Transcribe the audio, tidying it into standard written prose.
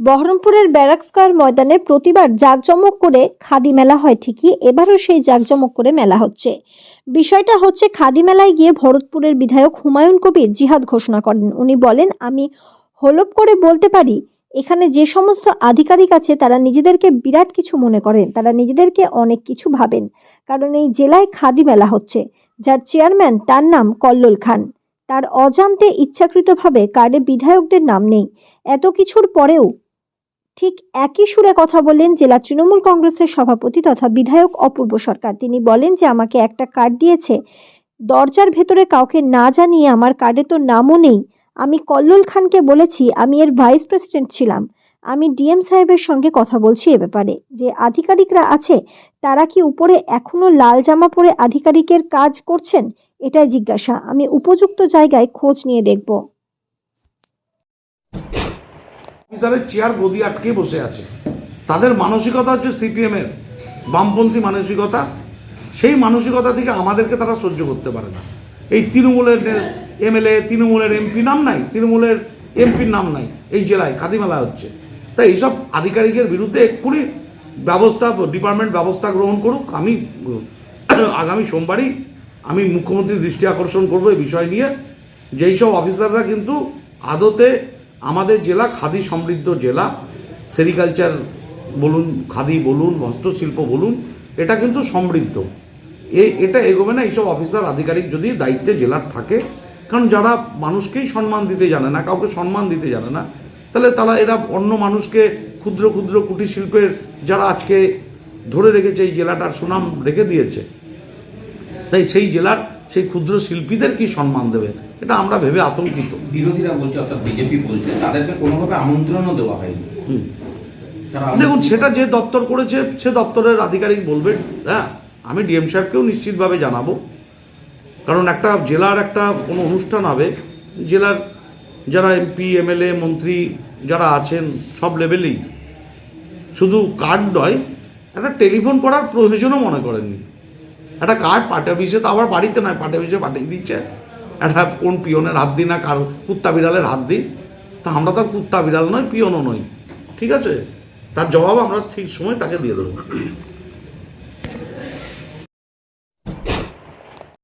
বহরমপুরের barrack square ময়দানে প্রতিবার জাঁকজমক করে খাদি মেলা হয় ঠিকই, এবারও সেই জাঁকজমক করে মেলা হচ্ছে। বিষয়টা হচ্ছে, খাদি মেলায় গিয়ে ভরতপুরের বিধায়ক হুমায়ুন কবির জিহাদ ঘোষণা করেন। উনি বলেন, আমি হলপ করে বলতে পারি, এখানে যে সমস্ত আধিকারিক আছে তারা নিজেদেরকে বিরাট কিছু মনে করেন, তারা নিজেদেরকে অনেক কিছু ভাবেন। কারণ এই জেলায় খাদি মেলা হচ্ছে, যার চেয়ারম্যান তার নাম কল্লোল খান। তার অজান্তে ইচ্ছাকৃতভাবে কার্ডে বিধায়কদের নাম নেই। এত কিছুর পরেও ঠিক একই সুরে কথা বললেন জেলা তৃণমূল কংগ্রেসের সভাপতি তথা বিধায়ক অপূর্ব সরকার। তিনি বলেন যে আমাকে একটা কার্ড দিয়েছে, দরজার ভেতরে কাউকে না জানিয়ে, আমার কার্ডে তো নামও নেই। আমি কল্লোল খানকে বলেছি, আমি এর ভাইস প্রেসিডেন্ট ছিলাম। আমি ডিএম সাহেবের সঙ্গে কথা বলছি এ ব্যাপারে। যে আধিকারিকরা আছে তারা কি উপরে এখনো লাল জামা পরে আধিকারিকের কাজ করছেন, এটাই জিজ্ঞাসা। আমি উপযুক্ত জায়গায় খোঁজ নিয়ে দেখব। অফিসারের চেয়ার গদি আটকে বসে আছে, তাদের মানসিকতা হচ্ছে সিপিএম এর বামপন্থী মানসিকতা। সেই মানসিকতা থেকে আমাদেরকে তারা সহ্য করতে পারে না। এই তৃণমূলের এমএলএ, তৃণমূলের এমপি নাম নাই, তৃণমূলের এমপির নাম নাই, এই জেলায় খাদি মেলা হচ্ছে। তাই এইসব আধিকারিকের বিরুদ্ধে এক্ষুনি ডিপার্টমেন্ট ব্যবস্থা গ্রহণ করুক। আমি আগামী সোমবারই আমি মুখ্যমন্ত্রীর দৃষ্টি আকর্ষণ করব এই বিষয় নিয়ে, যে এইসব অফিসাররা কিন্তু আদতে আমাদের জেলা খাদি সমৃদ্ধ জেলা, সেরিকালচার বলুন, খাদি বলুন, হস্তশিল্প বলুন, এটা কিন্তু সমৃদ্ধ। এটা এগোবে না এইসব অফিসার আধিকারিক যদি দায়িত্বে জেলার থাকে। কারণ যারা মানুষকেই সম্মান দিতে জানে না, কাউকে সম্মান দিতে জানে না, তাহলে তারা এরা অন্য মানুষকে ক্ষুদ্র ক্ষুদ্র কুটির শিল্পের যারা আজকে ধরে রেখেছে, এই জেলাটার সুনাম রেখে দিয়েছে, তাই সেই জেলার সেই ক্ষুদ্র শিল্পীদের কি সম্মান দেবে, এটা আমরা ভেবে আতঙ্কিত। বিরোধীরা বলছে, অর্থাৎ বিজেপি বলছে, তাদেরকে কোনোভাবে আমন্ত্রণও দেওয়া হয়নি। দেখুন, সেটা যে দপ্তর করেছে সে দপ্তরের আধিকারিক বলবেন। হ্যাঁ, আমি ডিএম সাহেবকেও নিশ্চিতভাবে জানাবো। কারণ একটা জেলার একটা কোনো অনুষ্ঠান হবে, জেলার যারা এমপি, এমএলএ, মন্ত্রী যারা আছেন সব লেভেলেই, শুধু কার্ড নয়, একটা টেলিফোন করার প্রয়োজনও মনে করেননি। একটা কার্ড পার্টি অফিসে, তো আবার বাড়িতে নয়, পার্টি অফিসে পাঠিয়ে দিচ্ছে। একটা কোন পিয়নের হাত দিই না, কার কুত্তা বিড়ালের হাত দিই, তা আমরা তো কুত্তা বিড়াল নয়, পিয়নও নই, ঠিক আছে? তার জবাব আমরা ঠিক সময় তাকে দিয়ে দেবো।